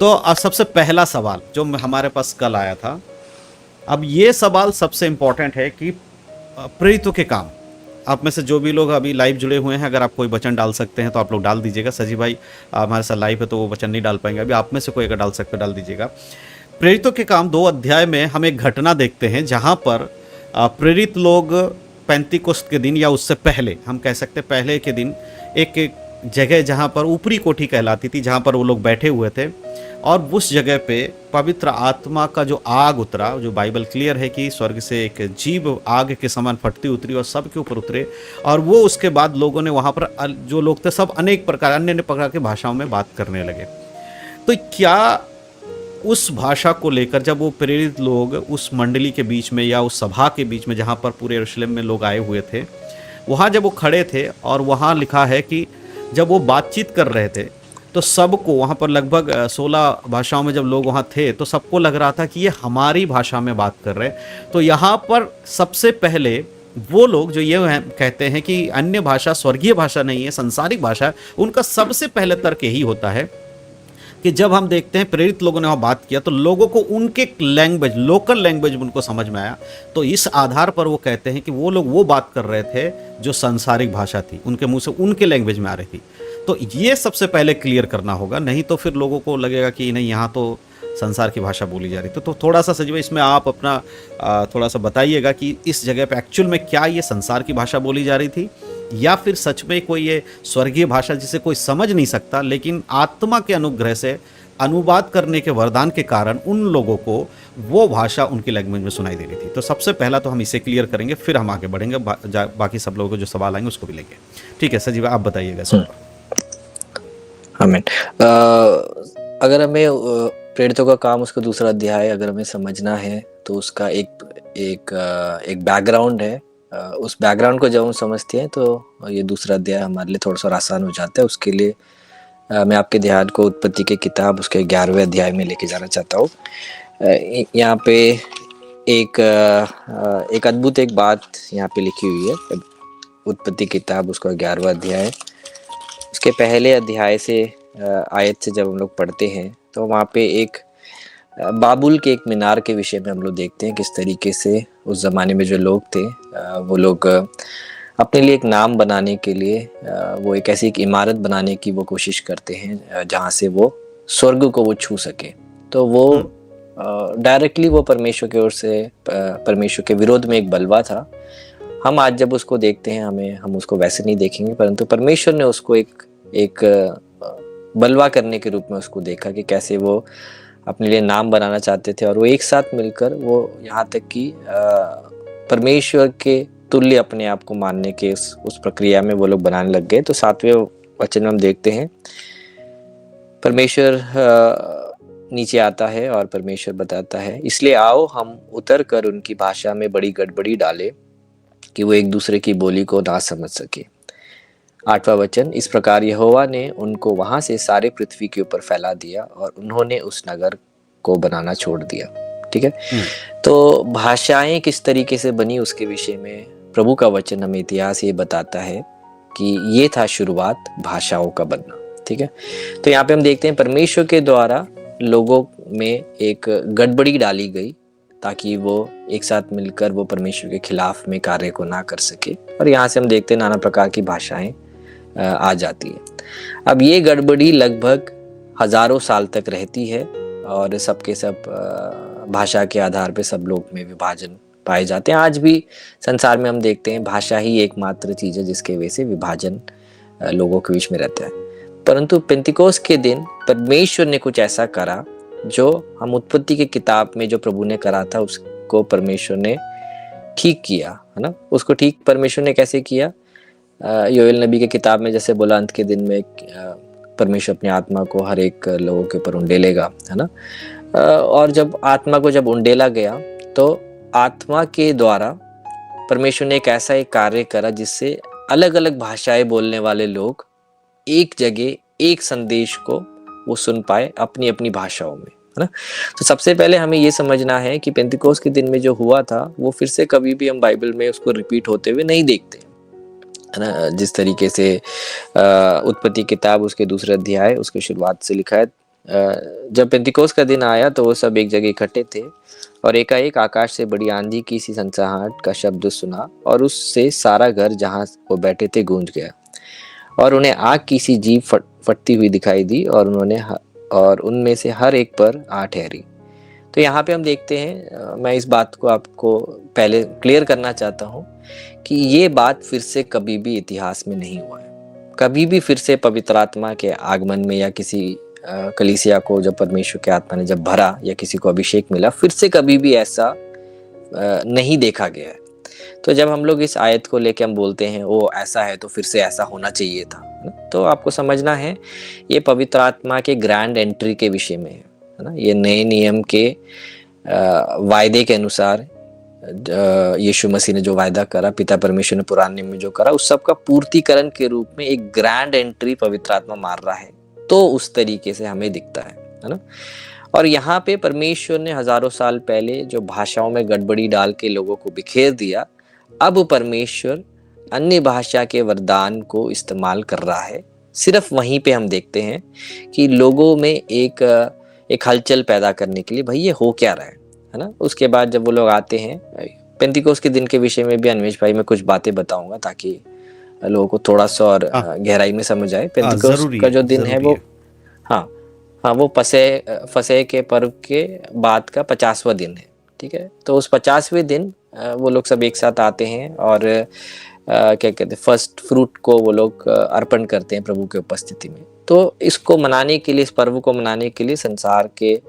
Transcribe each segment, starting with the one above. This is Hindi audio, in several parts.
तो सबसे पहला सवाल जो हमारे पास कल आया था, अब ये सवाल सबसे इंपॉर्टेंट है कि प्रेरितों के काम। आप में से जो भी लोग अभी लाइव जुड़े हुए हैं, अगर आप कोई वचन डाल सकते हैं तो आप लोग डाल दीजिएगा। सजी भाई हमारे साथ लाइव है तो वो वचन नहीं डाल पाएंगे अभी, आप में से कोई अगर डाल सकते हो डाल दीजिएगा। प्रेरितों के काम 2 अध्याय में हम एक घटना देखते हैं जहां पर प्रेरित लोग पेंतीकोस्त के दिन या उससे पहले, हम कह सकते हैं पहले के दिन, एक जगह जहां पर ऊपरी कोठी कहलाती थी, जहां पर वो लोग बैठे हुए थे, और उस जगह पे पवित्र आत्मा का जो आग उतरा, जो बाइबल क्लियर है कि स्वर्ग से एक जीव आग के समान फटती उतरी और सबके ऊपर उतरे, और वो उसके बाद लोगों ने वहाँ पर जो लोग थे सब अनेक प्रकार अन्य प्रकार की भाषाओं में बात करने लगे। तो क्या उस भाषा को लेकर जब वो प्रेरित लोग उस मंडली के बीच में या उस सभा के बीच में जहाँ पर पूरे यरूशलेम में लोग आए हुए थे, वहाँ जब वो खड़े थे, और वहाँ लिखा है कि जब वो बातचीत कर रहे थे तो सबको वहाँ पर लगभग 16 भाषाओं में जब लोग वहाँ थे तो सबको लग रहा था कि ये हमारी भाषा में बात कर रहे हैं। तो यहाँ पर सबसे पहले वो लोग जो ये कहते हैं कि अन्य भाषा स्वर्गीय भाषा नहीं है, संसारिक भाषा है, उनका सबसे पहले तर्क यही होता है कि जब हम देखते हैं प्रेरित लोगों ने वहाँ बात किया तो लोगों को उनके लैंग्वेज, लोकल लैंग्वेज उनको समझ में आया। तो इस आधार पर वो कहते हैं कि वो लोग वो बात कर रहे थे जो सांसारिक भाषा थी, उनके मुंह से उनके लैंग्वेज में आ रही थी। तो ये सबसे पहले क्लियर करना होगा, नहीं तो फिर लोगों को लगेगा कि नहीं यहाँ तो संसार की भाषा बोली जा रही। तो थोड़ा सा सजीव इसमें आप अपना थोड़ा सा बताइएगा कि इस जगह पे एक्चुअल में क्या ये संसार की भाषा बोली जा रही थी, या फिर सच में कोई ये स्वर्गीय भाषा जिसे कोई समझ नहीं सकता, लेकिन आत्मा के अनुग्रह से अनुवाद करने के वरदान के कारण उन लोगों को वो भाषा उनकी लैंग्वेज में सुनाई दे रही थी। तो सबसे पहला तो हम इसे क्लियर करेंगे, फिर हम आगे बढ़ेंगे, बाकी सब लोगों को जो सवाल आएंगे उसको भी लेंगे। ठीक है सजीव, आप बताइएगा इस पर। आमीन। अगर हमें प्रेरितों का काम उसका दूसरा अध्याय अगर हमें समझना है तो उसका एक बैकग्राउंड है। उस बैकग्राउंड को जब हम समझते हैं तो ये दूसरा अध्याय हमारे लिए थोड़ा सा आसान हो जाता है। उसके लिए मैं आपके ध्यान को उत्पत्ति की किताब उसके 11वें अध्याय में लेके जाना चाहता हूँ। यहाँ पे एक अद्भुत एक बात यहाँ पे लिखी हुई है। उत्पत्ति किताब उसका 11वां अध्याय, उसके पहले अध्याय से आयत से जब हम लोग पढ़ते हैं तो वहाँ पे एक बाबुल के एक मीनार के विषय में हम लोग देखते हैं किस तरीके से उस ज़माने में जो लोग थे वो लोग अपने लिए एक नाम बनाने के लिए वो एक ऐसी एक इमारत बनाने की वो कोशिश करते हैं जहाँ से वो स्वर्ग को वो छू सके। तो वो डायरेक्टली वो परमेश्वर की ओर से परमेश्वर के विरोध में एक बलवा था। हम आज जब उसको देखते हैं हम उसको वैसे नहीं देखेंगे, परंतु परमेश्वर ने उसको एक बलवा करने के रूप में उसको देखा कि कैसे वो अपने लिए नाम बनाना चाहते थे, और वो एक साथ मिलकर वो यहाँ तक कि परमेश्वर के तुल्य अपने आप को मानने के उस प्रक्रिया में वो लोग बनाने लग गए। तो 7वें वचन में हम देखते हैं परमेश्वर नीचे आता है और परमेश्वर बताता है, इसलिए आओ हम उतर कर उनकी भाषा में बड़ी गड़बड़ी डाले कि वो एक दूसरे की बोली को ना समझ सके। 8वां वचन, इस प्रकार यहोवा ने उनको वहां से सारे पृथ्वी के ऊपर फैला दिया और उन्होंने उस नगर को बनाना छोड़ दिया। ठीक है। तो भाषाएं किस तरीके से बनी उसके विषय में प्रभु का वचन हमें इतिहास ये बताता है कि ये था शुरुआत भाषाओं का बनना। ठीक है। तो यहाँ पे हम देखते हैं परमेश्वर के द्वारा लोगों में एक गड़बड़ी डाली गई ताकि वो एक साथ मिलकर वो परमेश्वर के खिलाफ में कार्य को ना कर सके, और यहाँ से हम देखते हैं नाना प्रकार की भाषाएं आ जाती है। अब ये गड़बड़ी लगभग हजारों साल तक रहती है और सबके सब भाषा के आधार पे सब लोग में विभाजन पाए जाते हैं। आज भी संसार में हम देखते हैं भाषा ही एकमात्र चीज है जिसके वजह से विभाजन लोगों के बीच में रहता है। परंतु पेंतिकोस्त के दिन परमेश्वर ने कुछ ऐसा करा जो हम उत्पत्ति की किताब में जो प्रभु ने करा था उसको परमेश्वर ने ठीक किया, है ना। उसको ठीक परमेश्वर ने कैसे किया? योएल नबी के किताब में जैसे बोला, अंत के दिन में परमेश्वर अपनी आत्मा को हर एक लोगों के ऊपर उंडेलेगा, है ना। और जब आत्मा को जब उंडेला गया तो आत्मा के द्वारा परमेश्वर ने एक ऐसा एक कार्य करा जिससे अलग अलग भाषाएं बोलने वाले लोग एक जगह एक संदेश को वो सुन पाए अपनी अपनी भाषाओं में, है ना। तो सबसे पहले हमें ये समझना है कि पेंतिकोस्त के दिन में जो हुआ था वो फिर से कभी भी हम बाइबल में उसको रिपीट होते हुए नहीं देखते, है ना। जिस तरीके से उत्पत्ति किताब उसके दूसरे अध्याय उसके शुरुआत से लिखा है, जब पेंतिकोस्त का दिन आया तो वो सब एक जगह इकट्ठे थे और एकाएक आकाश से बड़ी आंधी की सी सनसनाहट का शब्द सुना और उससे सारा घर जहां वो बैठे थे गूंज गया और उन्हें आग की सी जीभ फटती हुई दिखाई दी और उनमें से हर एक पर आ ठहरी। तो यहाँ पे हम देखते हैं, मैं इस बात को आपको पहले क्लियर करना चाहता हूँ कि ये बात फिर से कभी भी इतिहास में नहीं हुआ है। कभी भी फिर से पवित्र आत्मा के आगमन में या किसी कलीसिया को जब परमेश्वर के आत्मा ने जब भरा या किसी को अभिषेक मिला, फिर से कभी भी ऐसा नहीं देखा गया है। तो जब हम लोग इस आयत को लेके हम बोलते हैं वो ऐसा है तो फिर से ऐसा होना चाहिए था, तो आपको समझना है ये पवित्र आत्मा के ग्रैंड एंट्री के विषय में है ना। ये नए नियम के वायदे के अनुसार यीशु मसीह ने जो वायदा करा, पिता परमेश्वर ने पुराने नियम में जो करा, उस सब का पूर्तिकरण के रूप में एक ग्रैंड एंट्री पवित्र आत्मा मार रहा है। तो उस तरीके से हमें दिखता है ना। और यहाँ पे परमेश्वर ने हजारों साल पहले जो भाषाओं में गड़बड़ी डाल के लोगों को बिखेर दिया, अब परमेश्वर अन्य भाषा के वरदान को इस्तेमाल कर रहा है। सिर्फ वहीं पे हम देखते हैं कि लोगों में एक हलचल पैदा करने के लिए, भाई ये हो क्या रहा है ना। उसके बाद जब वो लोग आते हैं, पेंतिकोस्त के दिन के विषय में भी अन्वेष भाई मैं कुछ बातें बताऊंगा ताकि लोगों को थोड़ा सा और गहराई में समझ आए। पेंतिकोस्त का जो दिन है वो हाँ वो फसह के पर्व के बाद का 50वां दिन है, ठीक है। तो उस 50वें दिन वो लोग सब एक साथ आते हैं और क्या कहते हैं, फर्स्ट फ्रूट को वो लोग अर्पण करते हैं प्रभु के उपस्थिति में। तो इसको मनाने के लिए, इस पर्व को मनाने के लिए संसार के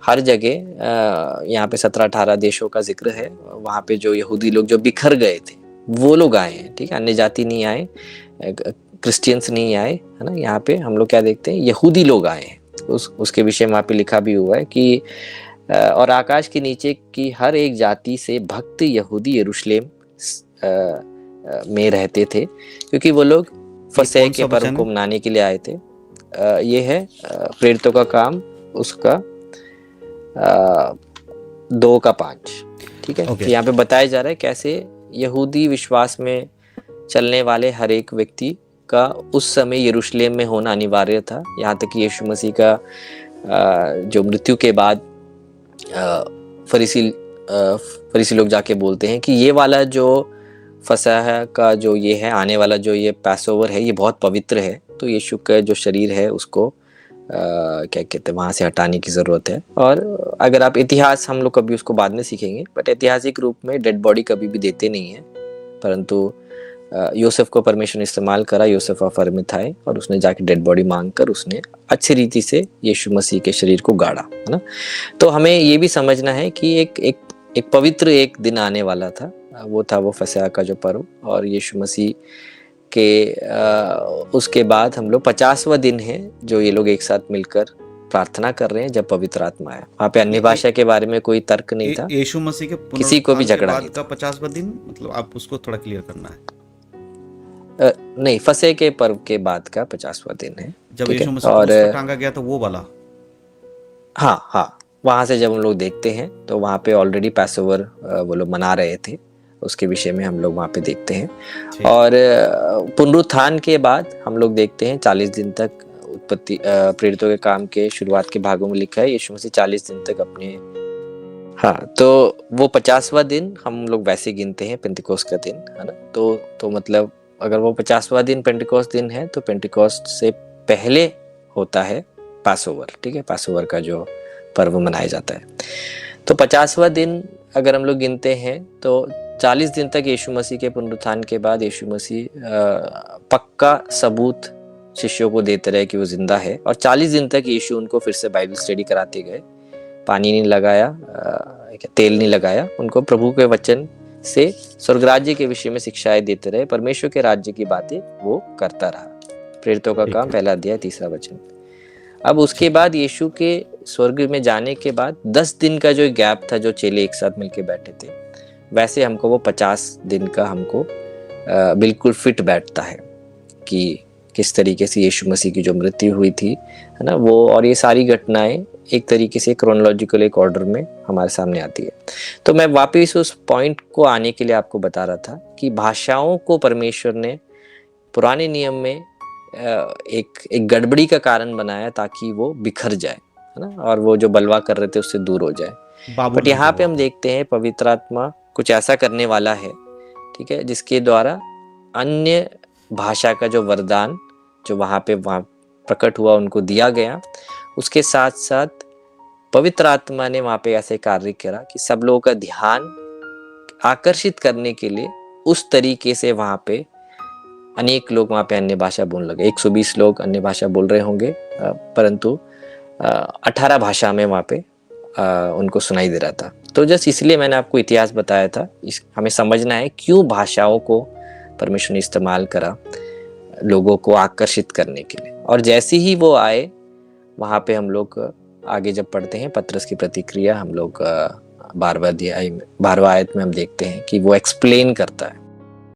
हर जगह, यहाँ पे 17-18 देशों का जिक्र है, वहाँ पे जो यहूदी लोग जो बिखर गए थे वो लोग आए हैं, ठीक है। अन्य जाति नहीं आए, क्रिश्चियंस नहीं आए, है ना। यहाँ पे हम लोग क्या देखते हैं, यहूदी लोग आए हैं। उसके विषय में वहाँ पे लिखा भी हुआ है कि और आकाश के नीचे की हर एक जाति से भक्त यहूदी यरूशलेम में रहते थे, क्योंकि वो लोग फसह के पर्व को मनाने के लिए आए थे। ये है प्रेरितों का काम, उसका 2:5, ठीक है। okay. यहाँ पे बताया जा रहा है कैसे यहूदी विश्वास में चलने वाले हर एक व्यक्ति का उस समय यरूशलेम में होना अनिवार्य था। यहाँ तक कि यीशु मसीह का जो मृत्यु के बाद फरीसी लोग जाके बोलते हैं कि ये वाला जो फसह का जो ये है, आने वाला जो ये पैसओवर है, ये बहुत पवित्र है, तो यीशु का जो शरीर है उसको क्या कहते हैं वहाँ से हटाने की ज़रूरत है। और अगर आप इतिहास, हम लोग कभी उसको बाद में सीखेंगे, बट ऐतिहासिक रूप में डेड बॉडी कभी भी देते नहीं है, परंतु यूसुफ को परमेश्वर ने इस्तेमाल करा। यूसुफ ऑफ अरिमथाई, और उसने जाके डेड बॉडी मांग कर उसने अच्छी रीति से यीशु मसीह के शरीर को गाड़ा, है ना। तो हमें ये भी समझना है कि एक पवित्र एक दिन आने वाला था, वो था वो फसह का जो पर्व। और यीशु मसीह के उसके बाद हम लोग 50वां दिन है जो ये लोग एक साथ मिलकर प्रार्थना कर रहे हैं जब पवित्र आत्मा आया। वहाँ पे अन्य भाषा के बारे में कोई तर्क नहीं था, यीशु मसीह के किसी को भी झगड़ा नहीं था। 50वां दिन मतलब आप उसको थोड़ा क्लियर करना है। नहीं, फसह के पर्व के बाद का 50वां दिन है, जब यीशु मसीह को टांगा गया था वो वाला। हाँ, वहां से जब हम लोग देखते हैं तो वहां पे ऑलरेडी पैसओवर वो लोग मना रहे थे, उसके विषय में हम लोग वहां पे देखते हैं। और पुनरुत्थान के बाद हम लोग देखते हैं 40 दिन तक उत्पत्ति, प्रेरितों के काम के शुरुआत के भागों में लिखा है यीशु मसीह 40 दिन तक अपने, तो वो 50वां दिन हम लोग वैसे गिनते हैं पेंटिकोस्ट का दिन, है ना। तो मतलब अगर वो 50वां दिन पेंटिकोस्ट दिन है तो पेंटिकोस्ट से पहले होता है पासओवर, ठीक है। पासओवर का जो पर्व मनाया जाता है, तो 50वां दिन अगर हम लोग गिनते हैं तो 40 दिन तक यीशु मसीह के पुनरुत्थान के बाद यीशु मसीह पक्का सबूत शिष्यों को देते रहे कि वो जिंदा है। और 40 दिन तक यीशु उनको फिर से बाइबल स्टडी कराते गए, पानी नहीं लगाया, तेल नहीं लगाया, उनको प्रभु के वचन से स्वर्ग राज्य के विषय में शिक्षाएं देते रहे, परमेश्वर के राज्य की बातें वो करता रहा। प्रेरितों का काम, पहला अध्याय 3 वचन। अब उसके बाद यीशु के स्वर्ग में जाने के बाद 10 दिन का जो गैप था, जो चेले एक साथ मिलके बैठे थे, वैसे हमको वो 50 दिन का हमको बिल्कुल फिट बैठता है कि किस तरीके से यीशु मसीह की जो मृत्यु हुई थी, है ना, वो और ये सारी घटनाएं एक तरीके से क्रोनोलॉजिकल एक ऑर्डर में हमारे सामने आती है। तो मैं वापस उस पॉइंट को आने के लिए आपको बता रहा था कि भाषाओं को परमेश्वर ने पुराने नियम में एक गड़बड़ी का कारण बनाया ताकि वो बिखर जाए, है ना, और वो जो बलवा कर रहे थे उससे दूर हो जाए। बाबुल बट बन यहाँ गया पे वहाँ हम पे। देखते हैं पवित्र आत्मा कुछ ऐसा करने वाला है, ठीक है, जिसके द्वारा अन्य भाषा का जो वरदान जो वहाँ प्रकट हुआ उनको दिया गया, उसके साथ साथ पवित्र आत्मा ने वहाँ पे ऐसे कार्य करा कि सब लोगों का ध्यान आकर्षित करने के लिए उस तरीके से वहाँ पे अनेक लोग वहाँ पे अन्य भाषा बोलने लगे। 120 लोग अन्य भाषा बोल रहे होंगे, परंतु 18 भाषा में वहाँ पे उनको सुनाई दे रहा था। तो जस्ट इसलिए मैंने आपको इतिहास बताया था। हमें समझना है क्यों भाषाओं को परमेश्वर ने इस्तेमाल करा लोगों को आकर्षित करने के लिए। और जैसे ही वो आए वहाँ पे हम लोग आगे जब पढ़ते हैं पतरस की प्रतिक्रिया, हम लोग 12वां आयत में हम देखते हैं कि वो एक्सप्लेन करता है